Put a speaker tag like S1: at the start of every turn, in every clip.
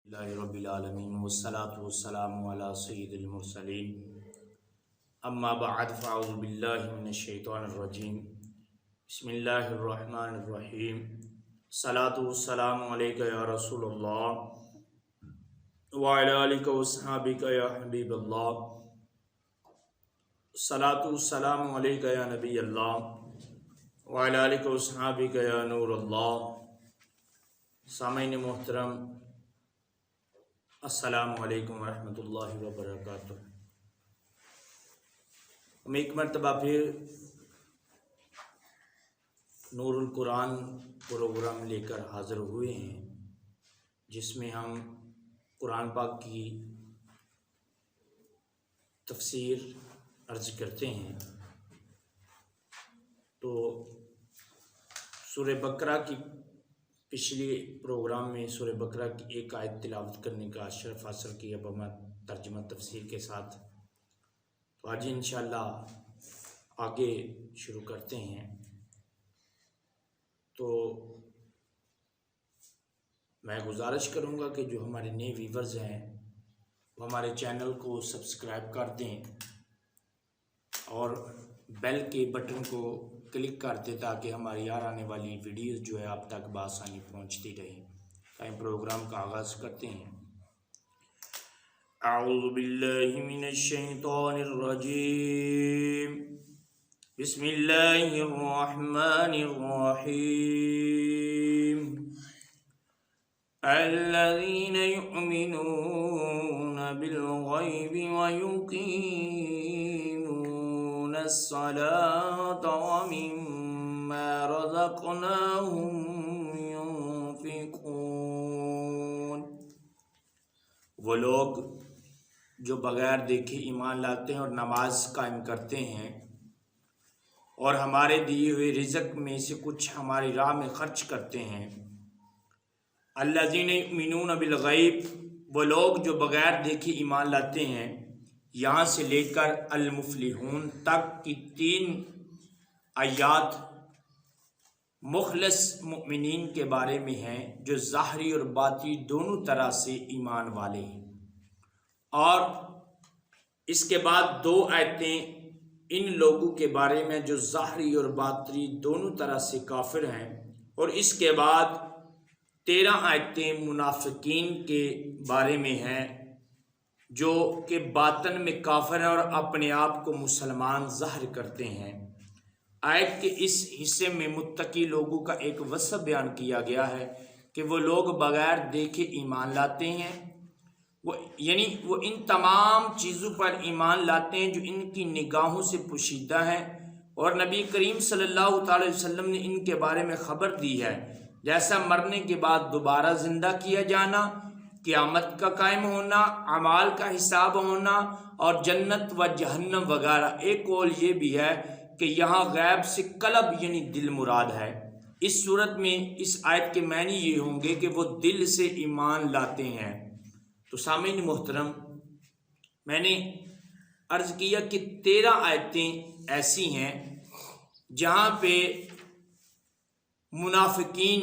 S1: اللہ رب العالمین والصلاة والسلام علی سید المرسلین اما بعد فاعوذ باللہ من الشیطان الرجیم بسم اللہ الرحمن الرحیم الصلاة والسلام علیکہ یا رسول اللہ وعلی آلکہ واصحابکہ یا حبیب اللہ الصلاة والسلام علیکہ یا نبی اللہ وعلی آلکہ واصحابکہ یا نور اللہ۔ سامعین محترم، السلام علیکم ورحمۃ اللہ وبرکاتہ۔ ہم ایک مرتبہ پھر نور القرآن پروگرام لے کر حاضر ہوئے ہیں، جس میں ہم قرآن پاک کی تفسیر عرض کرتے ہیں۔ تو سورہ بقرہ کی پچھلے پروگرام میں سورہ بقرہ کی ایک آیت تلاوت کرنے کا شرف حاصل کیا بما ترجمہ تفسیر کے ساتھ۔ تو آج انشاءاللہ آگے شروع کرتے ہیں۔ تو میں گزارش کروں گا کہ جو ہمارے نئے ویورز ہیں وہ ہمارے چینل کو سبسکرائب کر دیں اور بیل کے بٹن کو کلک کر دیں تاکہ ہماری آنے والی ویڈیوز جو ہے آپ تک بآسانی پہنچتی رہیں۔ ہم پروگرام کا آغاز کرتے ہیں۔ اعوذ باللہ من الشیطان الرجیم، بسم اللہ الرحمن الرحیم۔ الذین یؤمنون بالغیب ویقیمون الصلاة ومما رزقناهم ينفقون۔ وہ لوگ جو بغیر دیکھے ایمان لاتے ہیں اور نماز قائم کرتے ہیں اور ہمارے دیے ہوئے رزق میں سے کچھ ہماری راہ میں خرچ کرتے ہیں۔ الذین یؤمنون بالغیب، وہ لوگ جو بغیر دیکھے ایمان لاتے ہیں، یہاں سے لے کر المفلحون تک کی 3 آیات مخلص مؤمنین کے بارے میں ہیں، جو ظاہری اور باطنی دونوں طرح سے ایمان والے ہیں۔ اور اس کے بعد 2 آیتیں ان لوگوں کے بارے میں جو ظاہری اور باطنی دونوں طرح سے کافر ہیں، اور اس کے بعد 13 آیتیں منافقین کے بارے میں ہیں، جو کہ باطن میں کافر ہیں اور اپنے آپ کو مسلمان ظاہر کرتے ہیں۔ آیت کے اس حصے میں متقی لوگوں کا ایک وصف بیان کیا گیا ہے کہ وہ لوگ بغیر دیکھے ایمان لاتے ہیں، وہ ان تمام چیزوں پر ایمان لاتے ہیں جو ان کی نگاہوں سے پوشیدہ ہیں، اور نبی کریم صلی اللہ تعالی وسلم نے ان کے بارے میں خبر دی ہے، جیسا مرنے کے بعد دوبارہ زندہ کیا جانا، قیامت کا قائم ہونا، اعمال کا حساب ہونا اور جنت و جہنم وغیرہ۔ ایک قول یہ بھی ہے کہ یہاں غیب سے قلب یعنی دل مراد ہے۔ اس صورت میں اس آیت کے معنی یہ ہوں گے کہ وہ دل سے ایمان لاتے ہیں۔ تو سامعین محترم، میں نے عرض کیا کہ 13 آیتیں ایسی ہیں جہاں پہ منافقین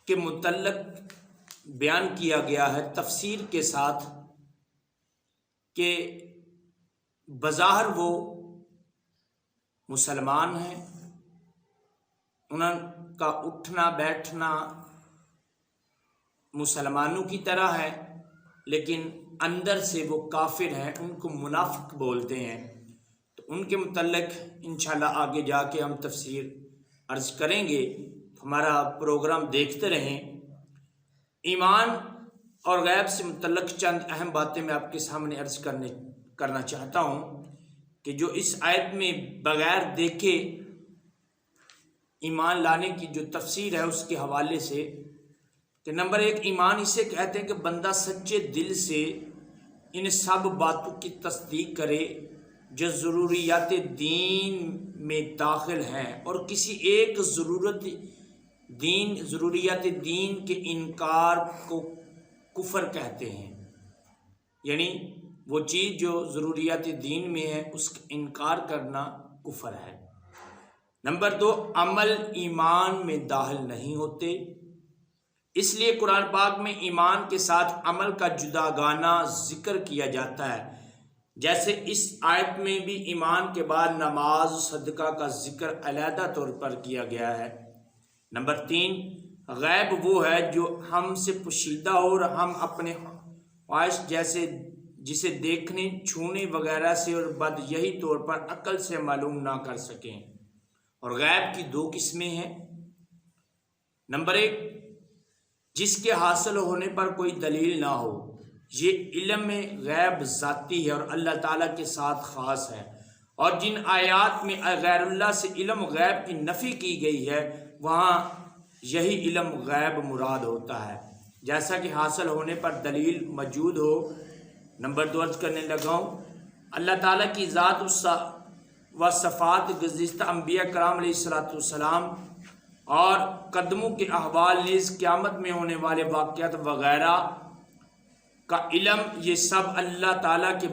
S1: کے متعلق بیان کیا گیا ہے تفسیر کے ساتھ کہ بظاہر وہ مسلمان ہیں، ان کا اٹھنا بیٹھنا مسلمانوں کی طرح ہے، لیکن اندر سے وہ کافر ہیں، ان کو منافق بولتے ہیں۔ تو ان کے متعلق انشاءاللہ آگے جا کے ہم تفسیر عرض کریں گے۔ ہمارا پروگرام دیکھتے رہیں۔ ایمان اور غیب سے متعلق چند اہم باتیں میں آپ کے سامنے عرض کرنا چاہتا ہوں کہ جو اس آیت میں بغیر دیکھے ایمان لانے کی جو تفسیر ہے اس کے حوالے سے، کہ نمبر 1 ایمان اسے کہتے ہیں کہ بندہ سچے دل سے ان سب باتوں کی تصدیق کرے جو ضروریات دین میں داخل ہیں، اور کسی ایک ضروریات دین کے انکار کو کفر کہتے ہیں۔ یعنی وہ چیز جو ضروریات دین میں ہے اس کا انکار کرنا کفر ہے۔ نمبر 2 عمل ایمان میں داخل نہیں ہوتے، اس لیے قرآن پاک میں ایمان کے ساتھ عمل کا جداگانہ ذکر کیا جاتا ہے، جیسے اس آیت میں بھی ایمان کے بعد نماز صدقہ کا ذکر علیحدہ طور پر کیا گیا ہے۔ نمبر 3، غیب وہ ہے جو ہم سے پوشیدہ ہو اور ہم اپنے خواہش جسے دیکھنے، چھونے وغیرہ سے اور بدیہی طور پر عقل سے معلوم نہ کر سکیں۔ اور غیب کی 2 قسمیں ہیں۔ نمبر 1، جس کے حاصل ہونے پر کوئی دلیل نہ ہو، یہ علم غیب ذاتی ہے اور اللہ تعالیٰ کے ساتھ خاص ہے، اور جن آیات میں غیر اللہ سے علم غیب کی نفی کی گئی ہے وہاں یہی علم غیب مراد ہوتا ہے، جیسا کہ حاصل ہونے پر دلیل موجود ہو۔ نمبر 2 عرض کرنے لگا ہوں، اللہ تعالیٰ کی ذات و صفات گزشتہ انبیاء کرام علیہ السلام اور قدموں کے احوال نیز قیامت میں ہونے والے واقعات وغیرہ کا علم، یہ سب اللہ تعالیٰ کے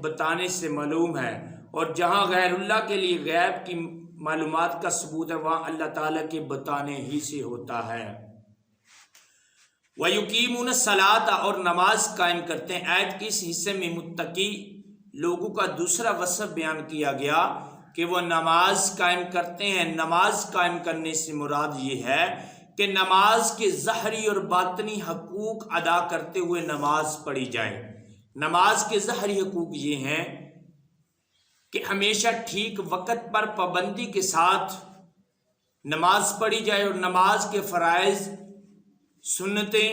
S1: بتانے سے معلوم ہے، اور جہاں غیر اللہ کے لیے غیب کی معلومات کا ثبوت ہے وہاں اللہ تعالیٰ کے بتانے ہی سے ہوتا ہے۔ وَيُقِيمُونَ الصَّلَاةَ، اور نماز قائم کرتے ہیں۔ آیت کے اس حصے میں متقی لوگوں کا دوسرا وصف بیان کیا گیا کہ وہ نماز قائم کرتے ہیں۔ نماز قائم کرنے سے مراد یہ ہے کہ نماز کے ظاہری اور باطنی حقوق ادا کرتے ہوئے نماز پڑھی جائے۔ نماز کے ظاہری حقوق یہ ہیں کہ ہمیشہ ٹھیک وقت پر پابندی کے ساتھ نماز پڑھی جائے، اور نماز کے فرائض، سنتیں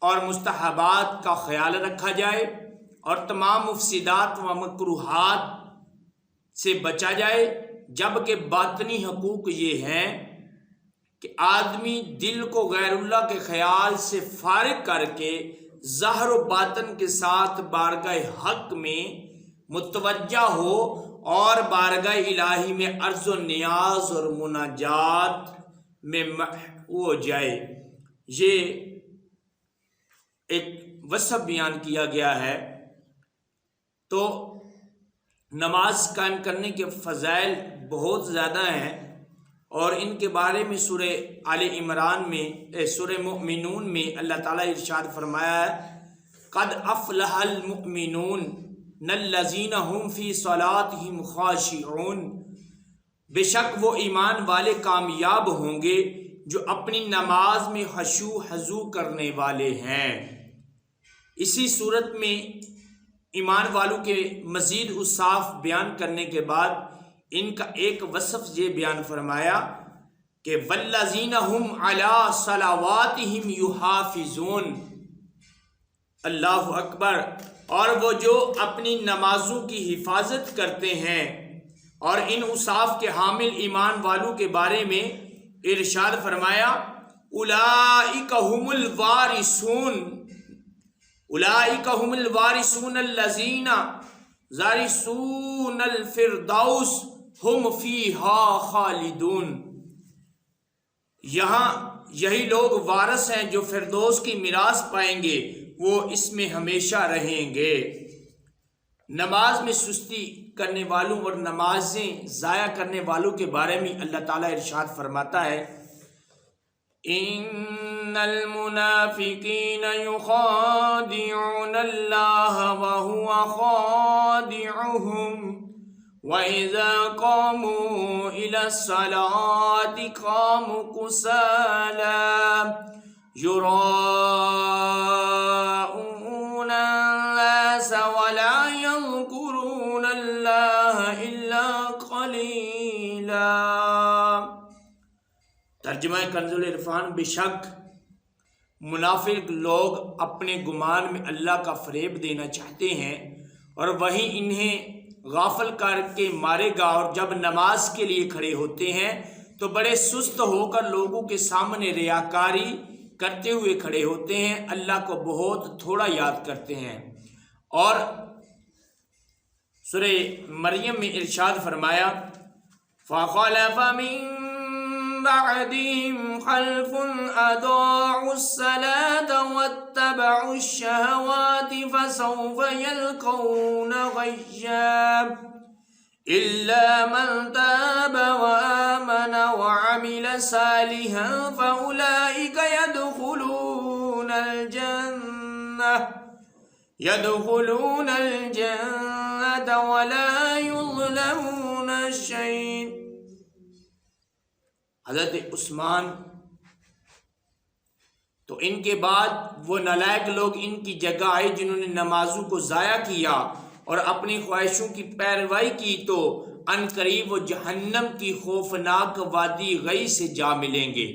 S1: اور مستحبات کا خیال رکھا جائے، اور تمام مفسدات و مکروہات سے بچا جائے۔ جبکہ باطنی حقوق یہ ہیں کہ آدمی دل کو غیر اللہ کے خیال سے فارغ کر کے ظاہر و باطن کے ساتھ بارگاہ حق میں متوجہ ہو، اور بارگاہ الہی میں عرض و نیاز اور مناجات میں ہو جائے۔ یہ ایک وصف بیان کیا گیا ہے۔ تو نماز قائم کرنے کے فضائل بہت زیادہ ہیں، اور ان کے بارے میں سورہ آل عمران میں سورہ مؤمنون میں اللہ تعالیٰ ارشاد فرمایا ہے، قد افلح المؤمنون الذین هم فی صلاتهم خاشعون، بے شک وہ ایمان والے کامیاب ہوں گے جو اپنی نماز میں خشوع خضوع کرنے والے ہیں۔ اسی صورت میں ایمان والوں کے مزید اوصاف بیان کرنے کے بعد ان کا ایک وصف یہ بیان فرمایا کہ والذین هم علی صلواتہم یحافظون، اللہ اکبر، اور وہ جو اپنی نمازوں کی حفاظت کرتے ہیں۔ اور ان اوصاف کے حامل ایمان والوں کے بارے میں ارشاد فرمایا، اولئک هم الوارثون، اولئک هم الوارثون الذین یرثون الفردوس هم فیہا خالدون، یہاں یہی لوگ وارث ہیں جو فردوس کی میراث پائیں گے، وہ اس میں ہمیشہ رہیں گے۔ نماز میں سستی کرنے والوں اور نمازیں ضائع کرنے والوں کے بارے میں اللہ تعالیٰ ارشاد فرماتا ہے، ان المنافقین یخادعون اللہ وہو خادعهم وَإِذَا قَامُوا إِلَى الصَّلَاةِ قَامُوا كُسَالَىٰ يُرَاءُونَ النَّاسَ وَلَا يَذْكُرُونَ اللَّهَ إِلَّا قَلِيلًا۔ ترجمہ کنز العرفان، بے شک منافق لوگ اپنے گمان میں اللہ کا فریب دینا چاہتے ہیں، اور وہی انہیں غافل کر کے مارے گا، اور جب نماز کے لیے کھڑے ہوتے ہیں تو بڑے سست ہو کر لوگوں کے سامنے ریاکاری کرتے ہوئے کھڑے ہوتے ہیں، اللہ کو بہت تھوڑا یاد کرتے ہیں۔ اور سورہ مریم میں ارشاد فرمایا، فَخَلَفَ مِن بَعْدِهِمْ خَلْفٌ أَضَاعُوا الصَّلَاةَ وَاتَّبَعُوا الشَّهَوَاتِ فَسَوْفَ يَلْقَوْنَ غَيًّا إِلَّا مَن تَابَ وَآمَنَ وَعَمِلَ صَالِحًا فَأُولَئِكَ يَدْخُلُونَ الجنة يدخلون الجنة ولا يظلمون شيئا۔ حضرت عثمان تو ان کے بعد وہ نالائق لوگ ان کی جگہ آئے جنہوں نے نمازوں کو ضائع کیا اور اپنی خواہشوں کی پیروی کی، تو ان قریب وہ جہنم کی خوفناک وادی غی سے جا ملیں گے،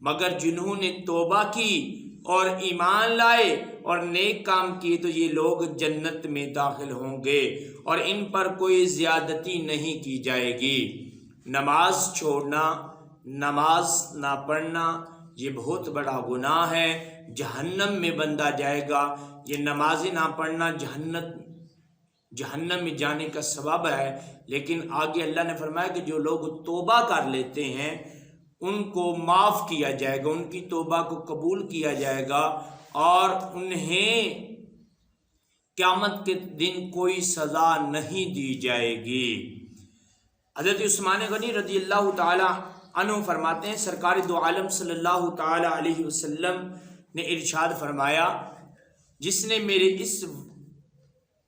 S1: مگر جنہوں نے توبہ کی اور ایمان لائے اور نیک کام کیے تو یہ لوگ جنت میں داخل ہوں گے اور ان پر کوئی زیادتی نہیں کی جائے گی۔ نماز چھوڑنا، نماز نہ پڑھنا یہ بہت بڑا گناہ ہے، جہنم میں بندہ جائے گا۔ یہ نماز نہ پڑھنا جہنم میں جانے کا سبب ہے، لیکن آگے اللہ نے فرمایا کہ جو لوگ توبہ کر لیتے ہیں ان کو معاف کیا جائے گا، ان کی توبہ کو قبول کیا جائے گا اور انہیں قیامت کے دن کوئی سزا نہیں دی جائے گی۔ حضرت عثمان غنی رضی اللہ تعالی عنہ فرماتے ہیں سرکار دو عالم صلی اللہ تعالی علیہ وسلم نے ارشاد فرمایا، جس نے میرے اس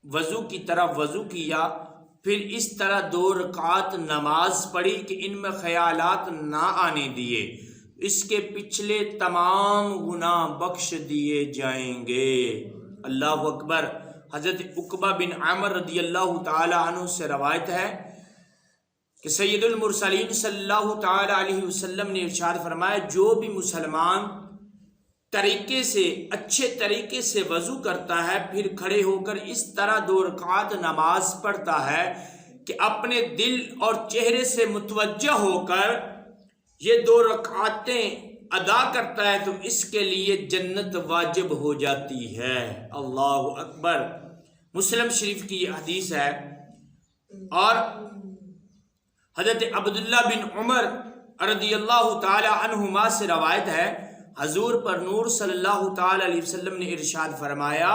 S1: وضو کی طرح وضو کیا پھر اس طرح 2 رکعات نماز پڑھی کہ ان میں خیالات نہ آنے دیے، اس کے پچھلے تمام گناہ بخش دیے جائیں گے۔ اللہ اکبر۔ حضرت عقبہ بن عامر رضی اللہ تعالی عنہ سے روایت ہے کہ سید المرسلین صلی اللہ تعالی علیہ وسلم نے ارشاد فرمایا، جو بھی مسلمان طریقے سے اچھے طریقے سے وضو کرتا ہے پھر کھڑے ہو کر اس طرح 2 رکعات نماز پڑھتا ہے کہ اپنے دل اور چہرے سے متوجہ ہو کر یہ 2 رکعتیں ادا کرتا ہے تو اس کے لیے جنت واجب ہو جاتی ہے۔ اللہ اکبر۔ مسلم شریف کی یہ حدیث ہے۔ اور حضرت عبداللہ بن عمر رضی اللہ تعالی عنہما سے روایت ہے، حضور پر نور صلی اللہ تعالی علیہ وسلم نے ارشاد فرمایا،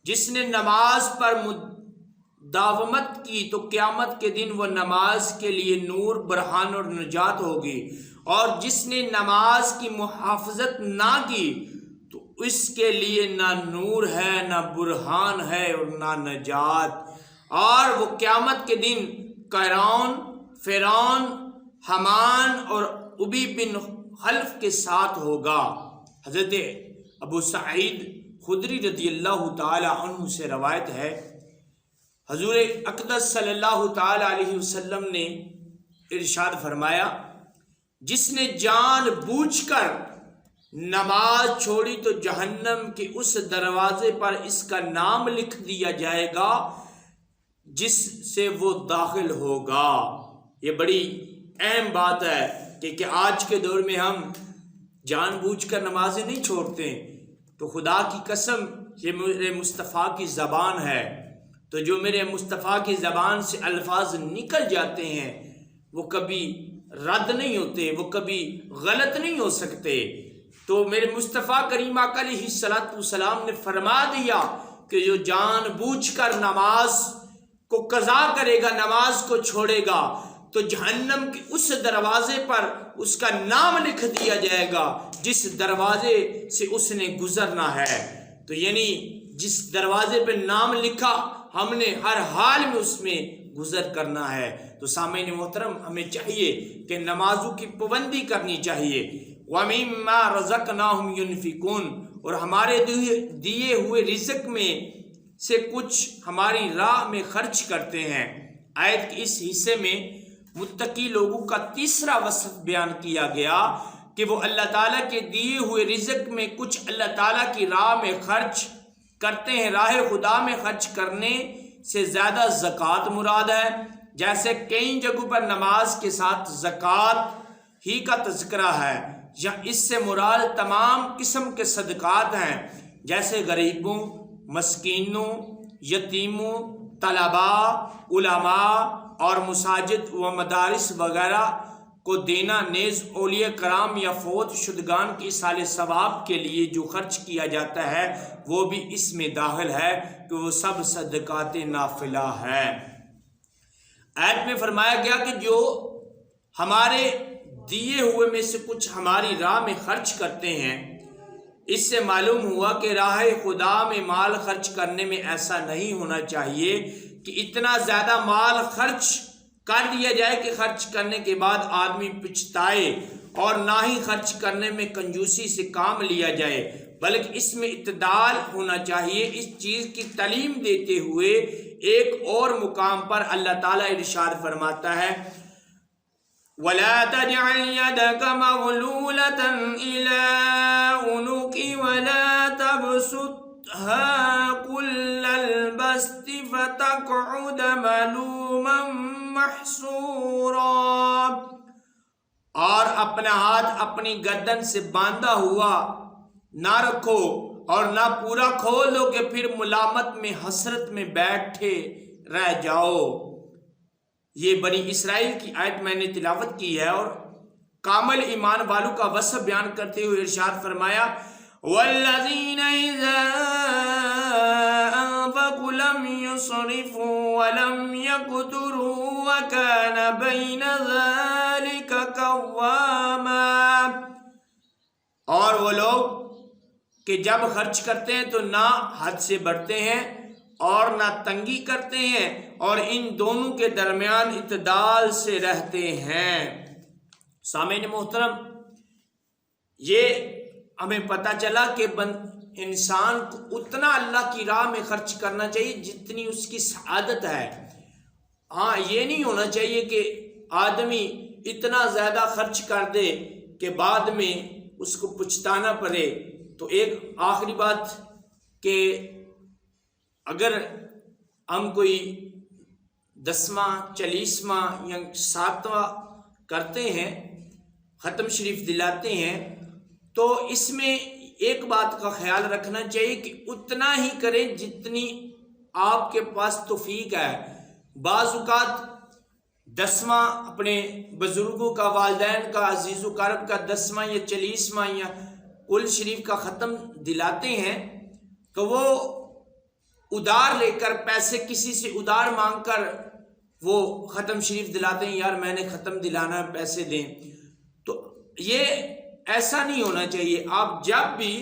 S1: جس نے نماز پر مداومت کی تو قیامت کے دن وہ نماز کے لیے نور، برہان اور نجات ہوگی، اور جس نے نماز کی محافظت نہ کی تو اس کے لیے نہ نور ہے، نہ برہان ہے اور نہ نجات، اور وہ قیامت کے دن قارون، فرعون، حامان اور ابی بن خلف کے ساتھ ہوگا۔ حضرت ابو سعید خدری رضی اللہ تعالی عنہ سے روایت ہے، حضور اقدس صلی اللہ تعالی علیہ وسلم نے ارشاد فرمایا، جس نے جان بوجھ کر نماز چھوڑی تو جہنم کے اس دروازے پر اس کا نام لکھ دیا جائے گا جس سے وہ داخل ہوگا۔ یہ بڑی اہم بات ہے کہ آج کے دور میں ہم جان بوجھ کر نمازیں نہیں چھوڑتے، تو خدا کی قسم یہ میرے مصطفیٰ کی زبان ہے، تو جو میرے مصطفیٰ کی زبان سے الفاظ نکل جاتے ہیں وہ کبھی رد نہیں ہوتے، وہ کبھی غلط نہیں ہو سکتے۔ تو میرے مصطفیٰ کریم آقا علیہ الصلوۃ والسلام نے فرما دیا کہ جو جان بوجھ کر نماز کو قضا کرے گا، نماز کو چھوڑے گا، تو جہنم کے اس دروازے پر اس کا نام لکھ دیا جائے گا جس دروازے سے اس نے گزرنا ہے۔ تو یعنی جس دروازے پہ نام لکھا ہم نے ہر حال میں اس میں گزر کرنا ہے۔ تو سامعین محترم، ہمیں چاہیے کہ نمازوں کی پابندی کرنی چاہیے۔ وَمِمَّا رَزَقْنَاهُمْ يُنْفِقُونَ، اور ہمارے دیے ہوئے رزق میں سے کچھ ہماری راہ میں خرچ کرتے ہیں۔ آیت کے اس حصے میں متقی لوگوں کا تیسرا وصف بیان کیا گیا کہ وہ اللہ تعالیٰ کے دیے ہوئے رزق میں کچھ اللہ تعالیٰ کی راہ میں خرچ کرتے ہیں۔ راہ خدا میں خرچ کرنے سے زیادہ زکوٰۃ مراد ہے، جیسے کئی جگہوں پر نماز کے ساتھ زکوٰۃ ہی کا تذکرہ ہے، یا اس سے مراد تمام قسم کے صدقات ہیں، جیسے غریبوں، مسکینوں، یتیموں، طلباء، علماء اور مساجد و مدارس وغیرہ کو دینا، نیز اولیاء کرام یا فوت شدگان کی ایصال ثواب کے لیے جو خرچ کیا جاتا ہے وہ بھی اس میں داخل ہے کہ وہ سب صدقات نافلہ ہے۔ آیت میں فرمایا گیا کہ جو ہمارے دیے ہوئے میں سے کچھ ہماری راہ میں خرچ کرتے ہیں اس سے معلوم ہوا کہ راہ خدا میں مال خرچ کرنے میں ایسا نہیں ہونا چاہیے کہ اتنا زیادہ مال خرچ کر دیا جائے کہ خرچ کرنے کے بعد آدمی پچھتائے، اور نہ ہی خرچ کرنے میں کنجوسی سے کام لیا جائے، بلکہ اس میں اعتدال ہونا چاہیے۔ اس چیز کی تعلیم دیتے ہوئے ایک اور مقام پر اللہ تعالیٰ ارشاد فرماتا ہے وَلَا تَجْعَلْ يَدَكَ مَغْلُولَةً إِلَىٰ عُنُقِكَ وَلَا تَبْسُطْهَا كُلَّ الْبَسْطِ فَتَقْعُدَ مَلُومًا مَحْسُورًا، اور اپنا ہاتھ اپنی گردن سے باندھا ہوا نہ رکھو اور نہ پورا کھول دو کہ پھر ملامت میں حسرت میں بیٹھے رہ جاؤ۔ یہ بنی اسرائیل کی آیت میں نے تلاوت کی ہے، اور کامل ایمان والوں کا وصف بیان کرتے ہوئے ارشاد فرمایا وَالَّذِينَ إِذَا أَنفَقُوا لَمْ يُسْرِفُوا وَلَمْ يَقْتُرُوا وَكَانَ بَيْنَ ذَلِكَ قَوَّامًا، اور وہ لوگ کہ جب خرچ کرتے ہیں تو نہ حد سے بڑھتے ہیں اور نہ تنگی کرتے ہیں، اور ان دونوں کے درمیان اعتدال سے رہتے ہیں۔ سامعین محترم، یہ ہمیں پتہ چلا کہ انسان کو اتنا اللہ کی راہ میں خرچ کرنا چاہیے جتنی اس کی سعادت ہے۔ ہاں، یہ نہیں ہونا چاہیے کہ آدمی اتنا زیادہ خرچ کر دے کہ بعد میں اس کو پچھتانا پڑے۔ تو ایک آخری بات کہ اگر ہم کوئی 10واں 40واں یا 7واں کرتے ہیں، ختم شریف دلاتے ہیں، تو اس میں ایک بات کا خیال رکھنا چاہیے کہ اتنا ہی کریں جتنی آپ کے پاس توفیق ہے۔ بعض اوقات 10واں اپنے بزرگوں کا، والدین کا، عزیز و قرب کا 10واں یا 40واں یا کل شریف کا ختم دلاتے ہیں کہ وہ ادار لے کر، پیسے کسی سے ادار مانگ کر وہ ختم شریف دلاتے ہیں، یار میں نے ختم دلانا ہے پیسے دیں۔ تو یہ ایسا نہیں ہونا چاہیے۔ آپ جب بھی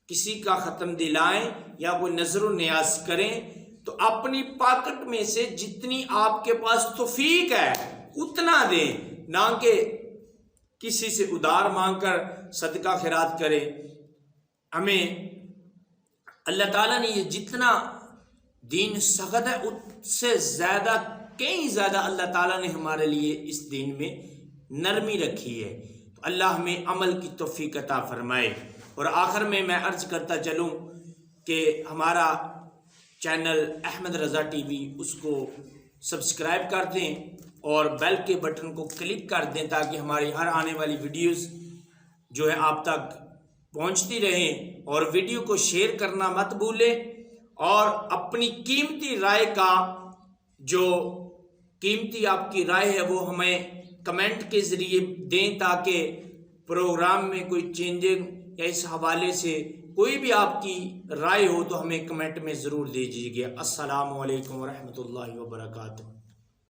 S1: کسی کا ختم دلائیں یا کوئی نظر و نیاز کریں تو اپنی پاکٹ میں سے جتنی آپ کے پاس توفیق ہے اتنا دیں، نہ کہ کسی سے ادار مانگ کر صدقہ خیرات کریں۔ ہمیں اللہ تعالیٰ نے یہ جتنا دین سخت ہے اس سے زیادہ، کئی زیادہ اللہ تعالیٰ نے ہمارے لیے اس دین میں نرمی رکھی ہے۔ تو اللہ ہمیں عمل کی توفیق عطا فرمائے۔ اور آخر میں عرض کرتا چلوں کہ ہمارا channel Ahmad Raza T V, اس کو سبسکرائب کر دیں اور بیل کے بٹن کو کلک کر دیں تاکہ ہماری ہر آنے والی ویڈیوز جو ہے آپ تک پہنچتی رہیں، اور ویڈیو کو شیئر کرنا مت بھولیں، اور اپنی قیمتی رائے کا، جو قیمتی آپ کی رائے ہے وہ ہمیں کمنٹ کے ذریعے دیں تاکہ پروگرام میں کوئی چینجنگ یا اس حوالے سے کوئی بھی آپ کی رائے ہو تو ہمیں کمنٹ میں ضرور دیجیے گا۔ السلام علیکم ورحمۃ اللہ وبرکاتہ۔